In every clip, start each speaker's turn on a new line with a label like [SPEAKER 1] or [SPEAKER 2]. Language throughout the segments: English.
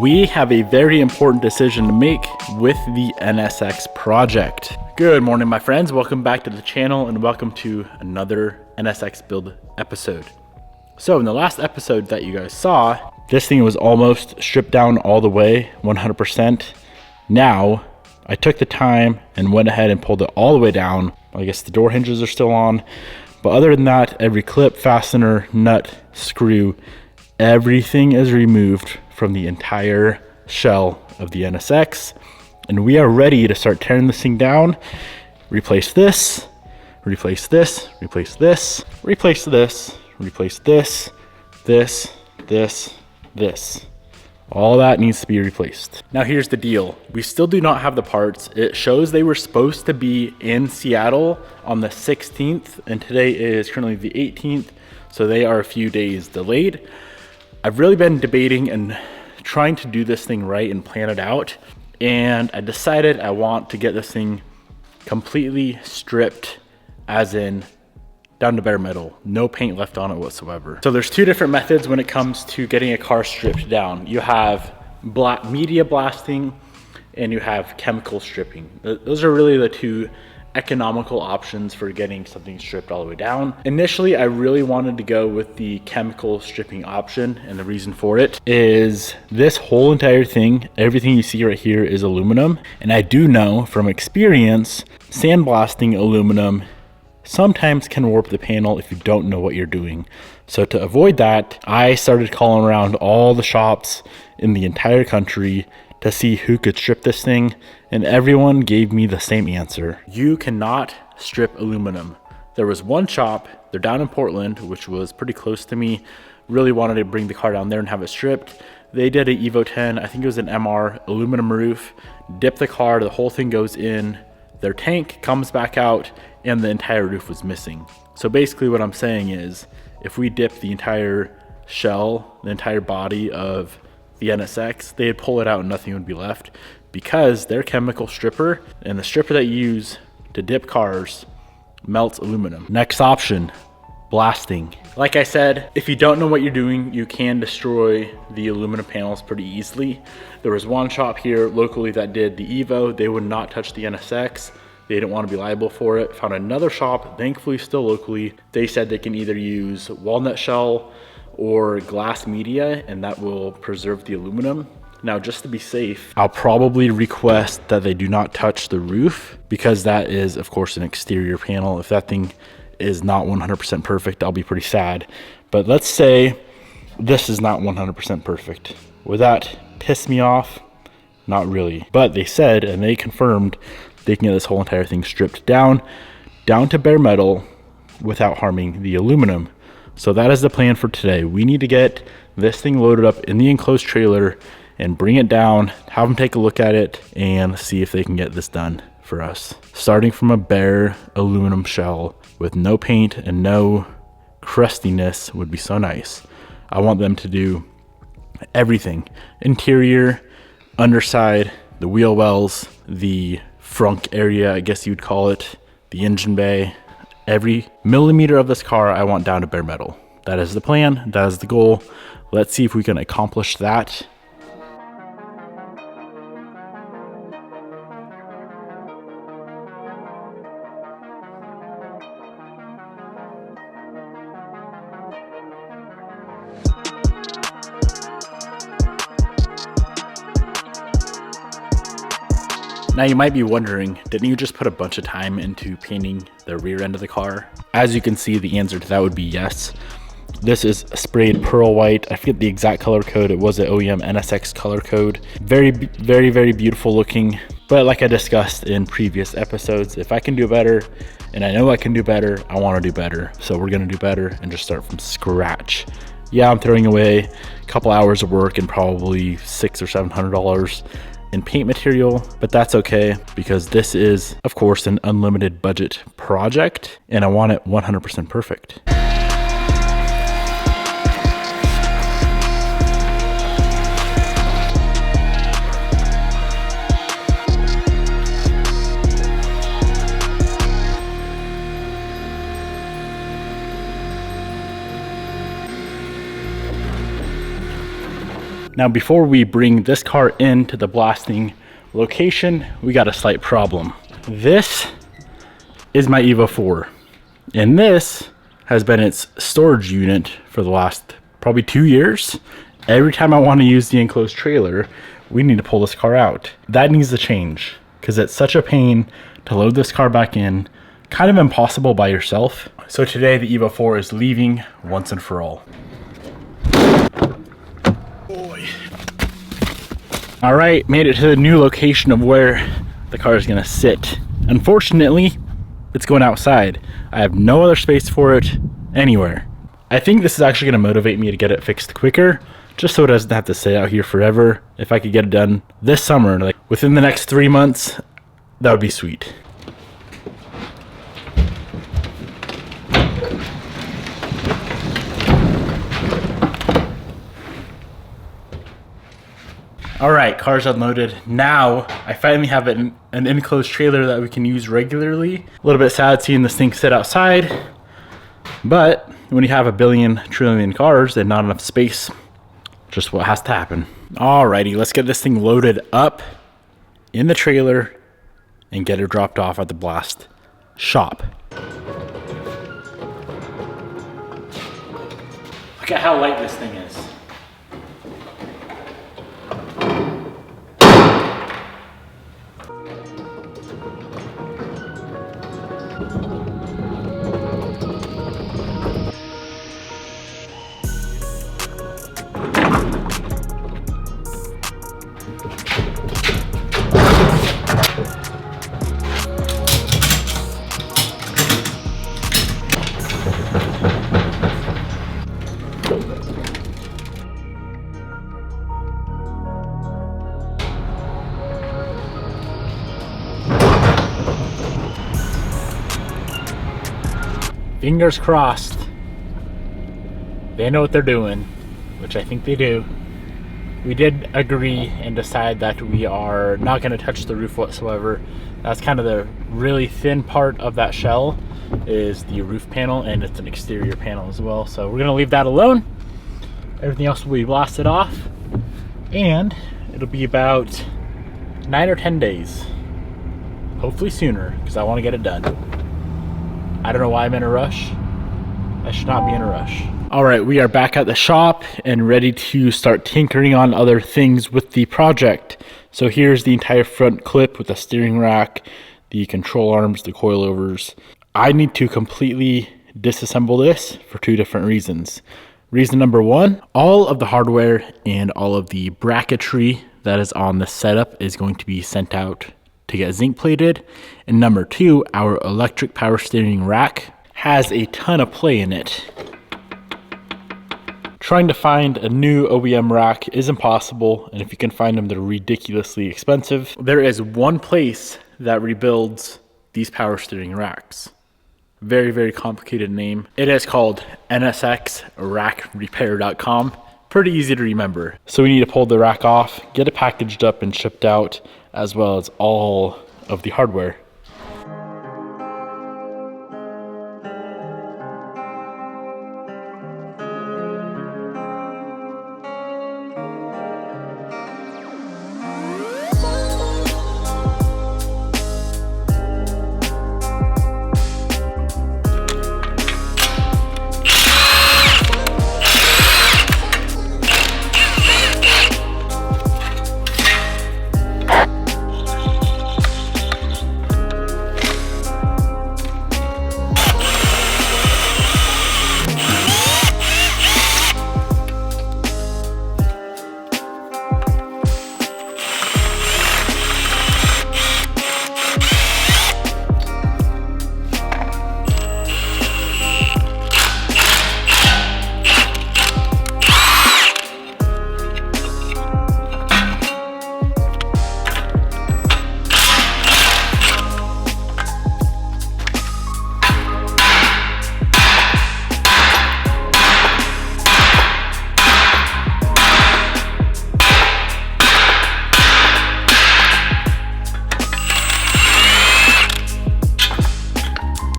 [SPEAKER 1] we have a very important decision to make with the NSX project. Good morning, my friends. Welcome back to the channel and welcome to another NSX build episode. So in the last episode that you guys saw, this thing was almost stripped down all the way, 100%. Now, I took the time and went ahead and pulled it all the way down. I guess the door hinges are still on. But other than that, every clip, fastener, nut, screw, everything is removed from the entire shell of the NSX. And we are ready to start tearing this thing down. Replace this, replace this, replace this, replace this, replace this, this. All that needs to be replaced. Now here's the deal. We still do not have the parts. It shows they were supposed to be in Seattle on the 16th, and today is currently the 18th, so they are a few days delayed. I've really been debating and trying to do this thing right and plan it out, and I decided I want to get this thing completely stripped, as in down to bare metal, no paint left on it whatsoever. So there's two different methods when it comes to getting a car stripped down. You have media blasting and you have chemical stripping. Those are really the two economical options for getting something stripped all the way down. Initially, I really wanted to go with the chemical stripping option, and the reason for it is this whole entire thing, everything you see right here is aluminum. And I do know from experience, sandblasting aluminum sometimes can warp the panel if you don't know what you're doing. So to avoid that, I started calling around all the shops in the entire country to see who could strip this thing, and everyone gave me the same answer. You cannot strip aluminum. There was one shop, they're down in Portland, which was pretty close to me, really wanted to bring the car down there and have it stripped. They did a Evo 10, I think it was an MR, aluminum roof, dip the car, the whole thing goes in, their tank comes back out, and the entire roof was missing. So basically what I'm saying is, if we dip the entire shell, the entire body of the NSX, they'd pull it out and nothing would be left, because their chemical stripper and the stripper that you use to dip cars melts aluminum. Next option, blasting. Like I said, if you don't know what you're doing, you can destroy the aluminum panels pretty easily. There was one shop here locally that did the Evo. They would not touch the NSX. They didn't want to be liable for it. Found another shop, thankfully still locally. They said they can either use walnut shell or glass media, and that will preserve the aluminum. Now, just to be safe, I'll probably request that they do not touch the roof, because that is, of course, an exterior panel. If that thing is not 100% perfect, I'll be pretty sad. But let's say this is not 100% perfect. Would that piss me off? Not really. But they said, and they confirmed, they can get this whole entire thing stripped down to bare metal without harming the aluminum. So that is the plan for today. We need to get this thing loaded up in the enclosed trailer and bring it down, have them take a look at it, and see if they can get this done for us. Starting from a bare aluminum shell with no paint and no crustiness would be so nice. I want them to do everything. Interior, underside, the wheel wells, the frunk area, I guess you'd call it, the engine bay. Every millimeter of this car I want down to bare metal. That is the plan, that is the goal. Let's see if we can accomplish that. Now you might be wondering, didn't you just put a bunch of time into painting the rear end of the car? As you can see, the answer to that would be yes. This is sprayed pearl white. I forget the exact color code. It was an OEM NSX color code. Very, very beautiful looking. But like I discussed in previous episodes, if I can do better, and I know I can do better, I want to do better. So we're going to do better and just start from scratch. Yeah, I'm throwing away a couple hours of work and probably $600 or $700 in paint material, but that's okay, because this is, of course, an unlimited budget project and I want it 100% perfect. Now, before we bring this car into the blasting location, we got a slight problem. This is my Evo 4, and this has been its storage unit for the last probably 2 years. Every time I want to use the enclosed trailer, we need to pull this car out. That needs to change because it's such a pain to load this car back in, kind of impossible by yourself. So today the Evo 4 is leaving once and for all. Boy. All right, made it to the new location of where the car is gonna sit. Unfortunately, it's going outside. I have no other space for it anywhere. I think this is actually gonna motivate me to get it fixed quicker, just so it doesn't have to sit out here forever. If I could get it done this summer, like within the next 3 months, that would be sweet. All right, car's unloaded. Now I finally have an enclosed trailer that we can use regularly. A little bit sad seeing this thing sit outside, but when you have a billion trillion cars and not enough space, just what has to happen. Alrighty, let's get this thing loaded up in the trailer and get it dropped off at the blast shop. Look at how light this thing is. Fingers crossed they know what they're doing, which I think they do. We did agree and decide that we are not going to touch the roof whatsoever. That's kind of the really thin part of that shell is the roof panel, and it's an exterior panel as well. So we're going to leave that alone. Everything else will be blasted off, and it'll be about 9 or 10 days. Hopefully sooner, because I want to get it done. I don't know why I'm in a rush. I should not be in a rush. All right, we are back at the shop and ready to start tinkering on other things with the project. So here's the entire front clip with the steering rack, the control arms, the coilovers. I need to completely disassemble this for 2 different reasons. Reason number 1, all of the hardware and all of the bracketry that is on the setup is going to be sent out to get zinc plated. And number 2, our electric power steering rack has a ton of play in it. Trying to find a new OEM rack is impossible, and if you can find them, they're ridiculously expensive. There is one place that rebuilds these power steering racks. Very, very complicated name. It is called nsxrackrepair.com. Pretty easy to remember. So we need to pull the rack off, get it packaged up and shipped out, as well as all of the hardware.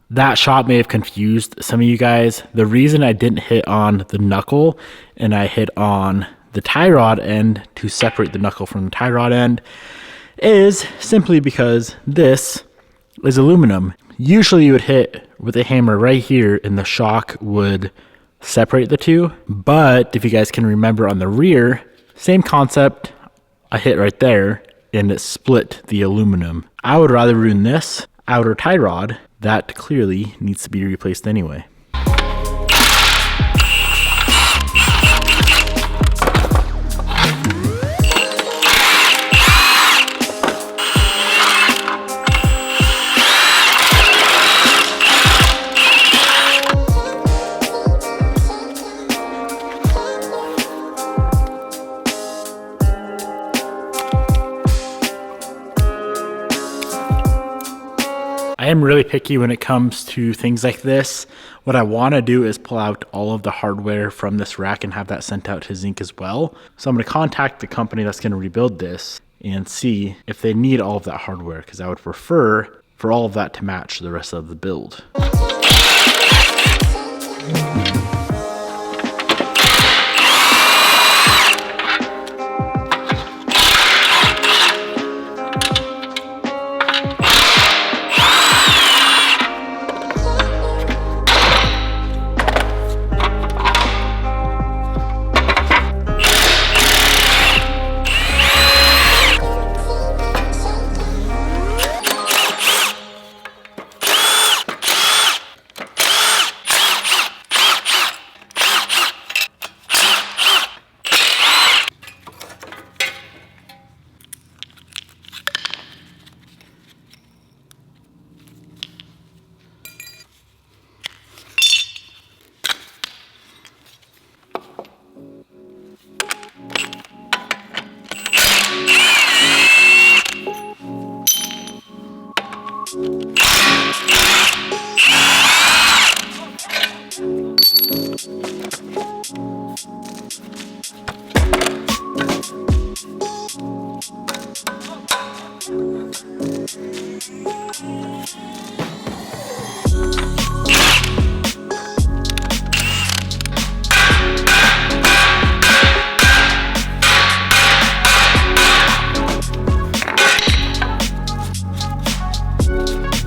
[SPEAKER 1] That shot may have confused some of you guys. The reason I didn't hit on the knuckle and I hit on the tie rod end to separate the knuckle from the tie rod end is simply because this is aluminum. Usually you would hit with a hammer right here and the shock would separate the two. But if you guys can remember on the rear, same concept, I hit right there and it split the aluminum. I would rather ruin this outer tie rod that clearly needs to be replaced anyway. I am really picky when it comes to things like this. What I want to do is pull out all of the hardware from this rack and have that sent out to Zinc as well. So I'm going to contact the company that's going to rebuild this and see if they need all of that hardware, because I would prefer for all of that to match the rest of the build.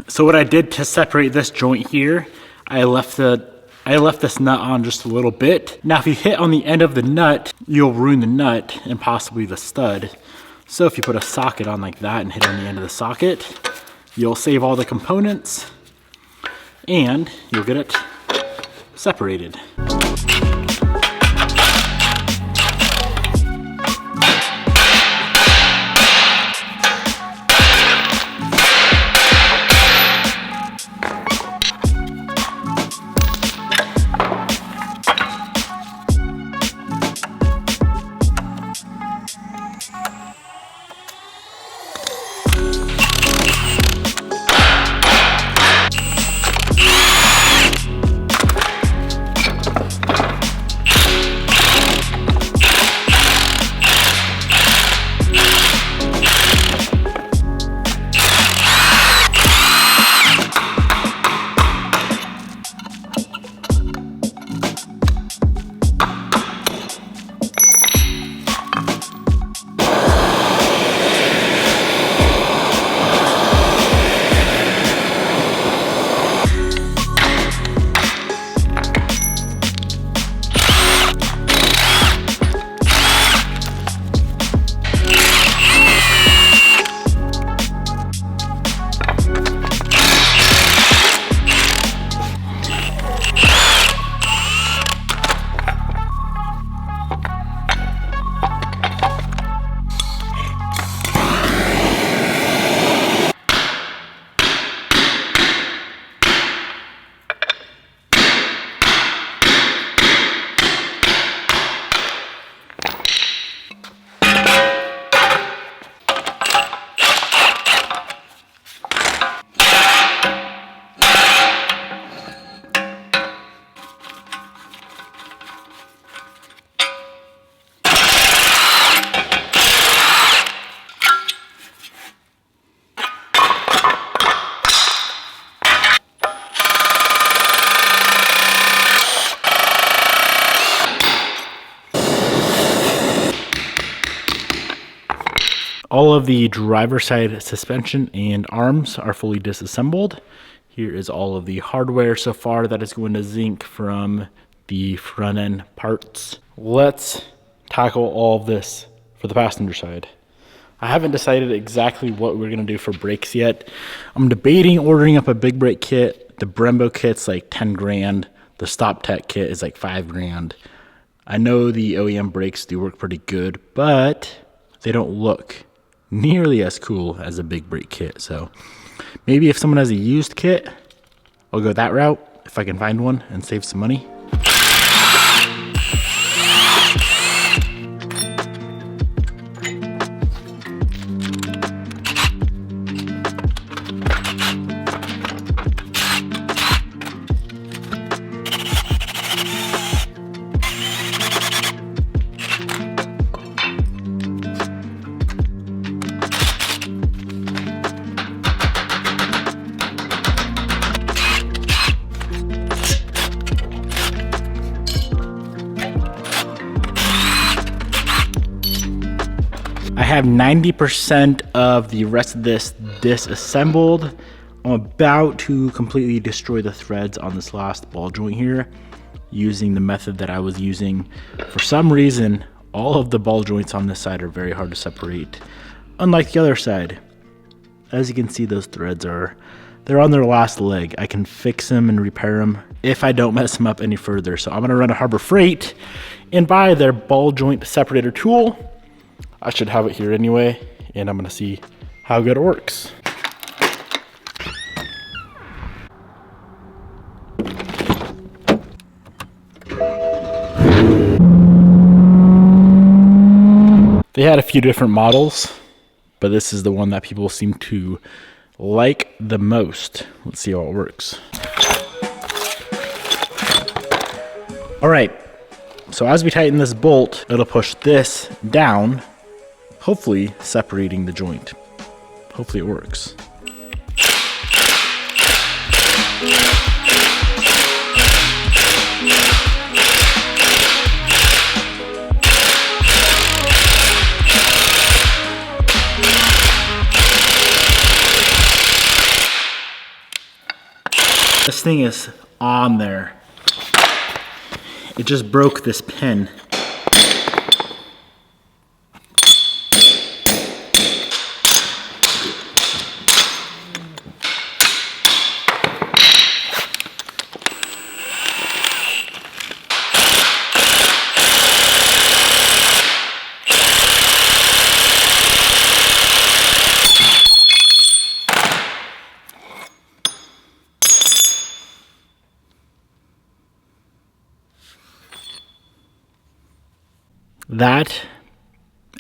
[SPEAKER 1] So what I did to separate this joint here, I left this nut on just a little bit. Now if you hit on the end of the nut, you'll ruin the nut and possibly the stud. So if you put a socket on like that and hit on the end of the socket, you'll save all the components and you'll get it separated. All of the driver side suspension and arms are fully disassembled. Here is all of the hardware so far that is going to zinc from the front end parts. Let's tackle all of this for the passenger side. I haven't decided exactly what we're gonna do for brakes yet. I'm debating ordering up a big brake kit. The Brembo kit's like 10 grand. The Stop Tech kit is like 5 grand. I know the OEM brakes do work pretty good, but they don't look nearly as cool as a big brake kit. So maybe if someone has a used kit, I'll go that route if I can find one and save some money. I have 90% of the rest of this disassembled. I'm about to completely destroy the threads on this last ball joint here using the method that I was using. For some reason, all of the ball joints on this side are very hard to separate, unlike the other side. As you can see, those threads they're on their last leg. I can fix them and repair them if I don't mess them up any further. So I'm gonna run to Harbor Freight and buy their ball joint separator tool. I should have it here anyway, and I'm gonna see how good it works. They had a few different models, but this is the one that people seem to like the most. Let's see how it works. All right, so as we tighten this bolt, it'll push this down, hopefully separating the joint. Hopefully it works. This thing is on there. It just broke this pin. That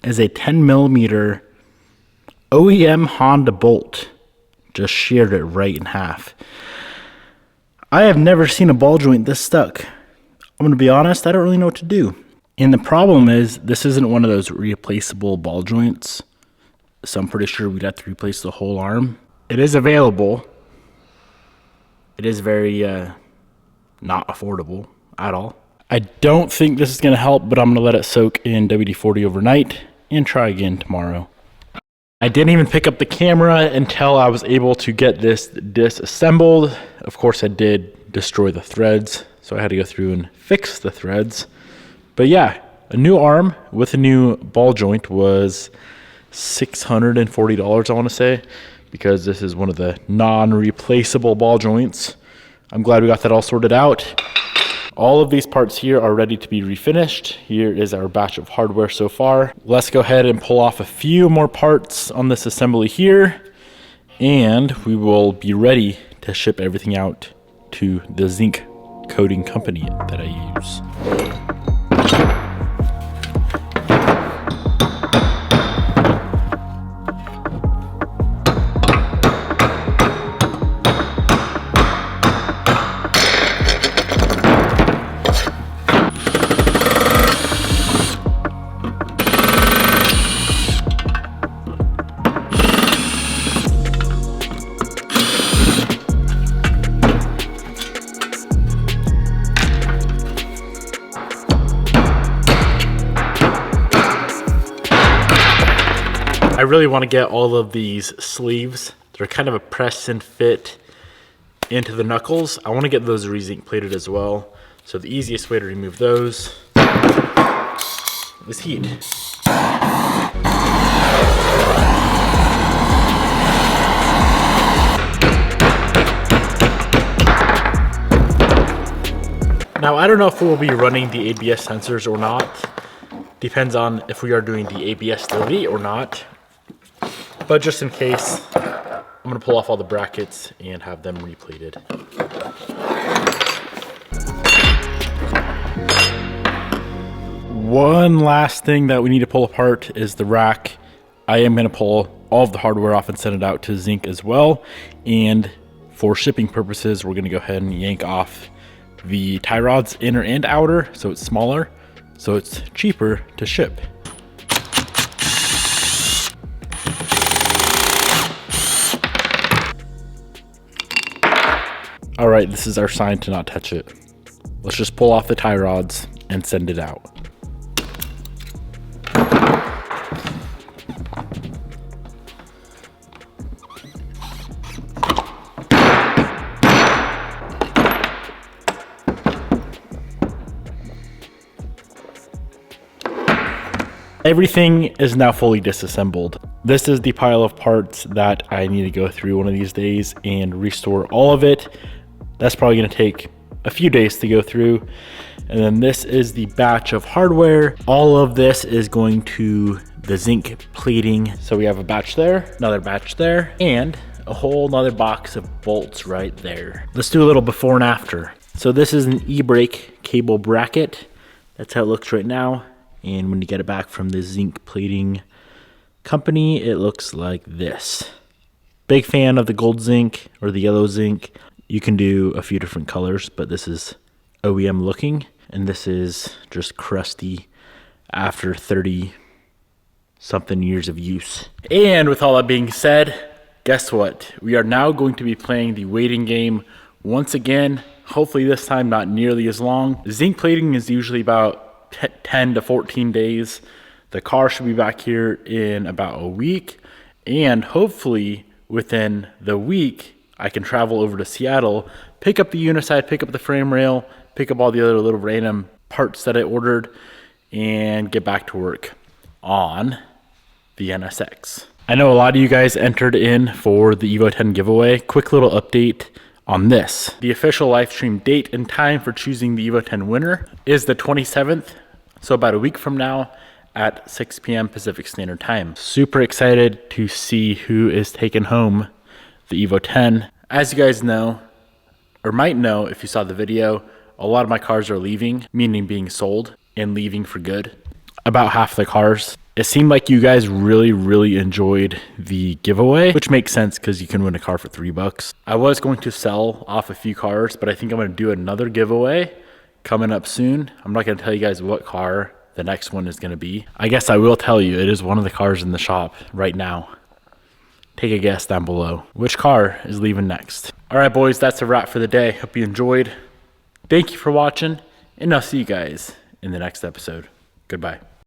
[SPEAKER 1] is a 10mm OEM Honda bolt. Just sheared it right in half. I have never seen a ball joint this stuck. I'm gonna be honest, I don't really know what to do. And the problem is, this isn't one of those replaceable ball joints. So I'm pretty sure we'd have to replace the whole arm. It is available. It is very not affordable at all. I don't think this is gonna help, but I'm gonna let it soak in WD-40 overnight and try again tomorrow. I didn't even pick up the camera until I was able to get this disassembled. Of course, I did destroy the threads, so I had to go through and fix the threads. But yeah, a new arm with a new ball joint was $640, I wanna say, because this is one of the non-replaceable ball joints. I'm glad we got that all sorted out. All of these parts here are ready to be refinished. Here is our batch of hardware so far. Let's go ahead and pull off a few more parts on this assembly here, and we will be ready to ship everything out to the zinc coating company that I use. really want to get all of these sleeves. They're kind of a press and fit into the knuckles. I want to get those re-zinc plated as well. So the easiest way to remove those is heat. Now, I don't know if we'll be running the ABS sensors or not. Depends on if we are doing the ABS stability or not. But just in case, I'm gonna pull off all the brackets and have them replated. One last thing that we need to pull apart is the rack. I am gonna pull all of the hardware off and send it out to zinc as well. And for shipping purposes, we're gonna go ahead and yank off the tie rods, inner and outer, so it's smaller, so it's cheaper to ship. All right, this is our sign to not touch it. Let's just pull off the tie rods and send it out. Everything is now fully disassembled. This is the pile of parts that I need to go through one of these days and restore all of it. That's probably gonna take a few days to go through. And then this is the batch of hardware. All of this is going to the zinc plating. So we have a batch there, another batch there, and a whole nother box of bolts right there. Let's do a little before and after. So this is an e-brake cable bracket. That's how it looks right now. And when you get it back from the zinc plating company, it looks like this. Big fan of the gold zinc or the yellow zinc. You can do a few different colors, but this is OEM looking. And this is just crusty after 30 something years of use. And with all that being said, guess what? We are now going to be playing the waiting game once again. Hopefully this time not nearly as long. Zinc plating is usually about 10 to 14 days. The car should be back here in about a week, and hopefully within the week I can travel over to Seattle, pick up the uniside, pick up the frame rail, pick up all the other little random parts that I ordered, and get back to work on the NSX. I know a lot of you guys entered in for the Evo 10 giveaway. Quick little update on this. The official live stream date and time for choosing the Evo 10 winner is the 27th, so about a week from now at 6 p.m. Pacific Standard Time. Super excited to see who is taking home the Evo 10. As you guys know, or might know if you saw the video, a lot of my cars are leaving, meaning being sold and leaving for good. About half the cars. It seemed like you guys really enjoyed the giveaway, which makes sense because you can win a car for $3. I was going to sell off a few cars, but I think I'm going to do another giveaway coming up soon. I'm not going to tell you guys what car the next one is going to be. I guess I will tell you, it is one of the cars in the shop right now. Take a guess down below. Which car is leaving next? All right, boys, that's a wrap for the day. Hope you enjoyed. Thank you for watching, and I'll see you guys in the next episode. Goodbye.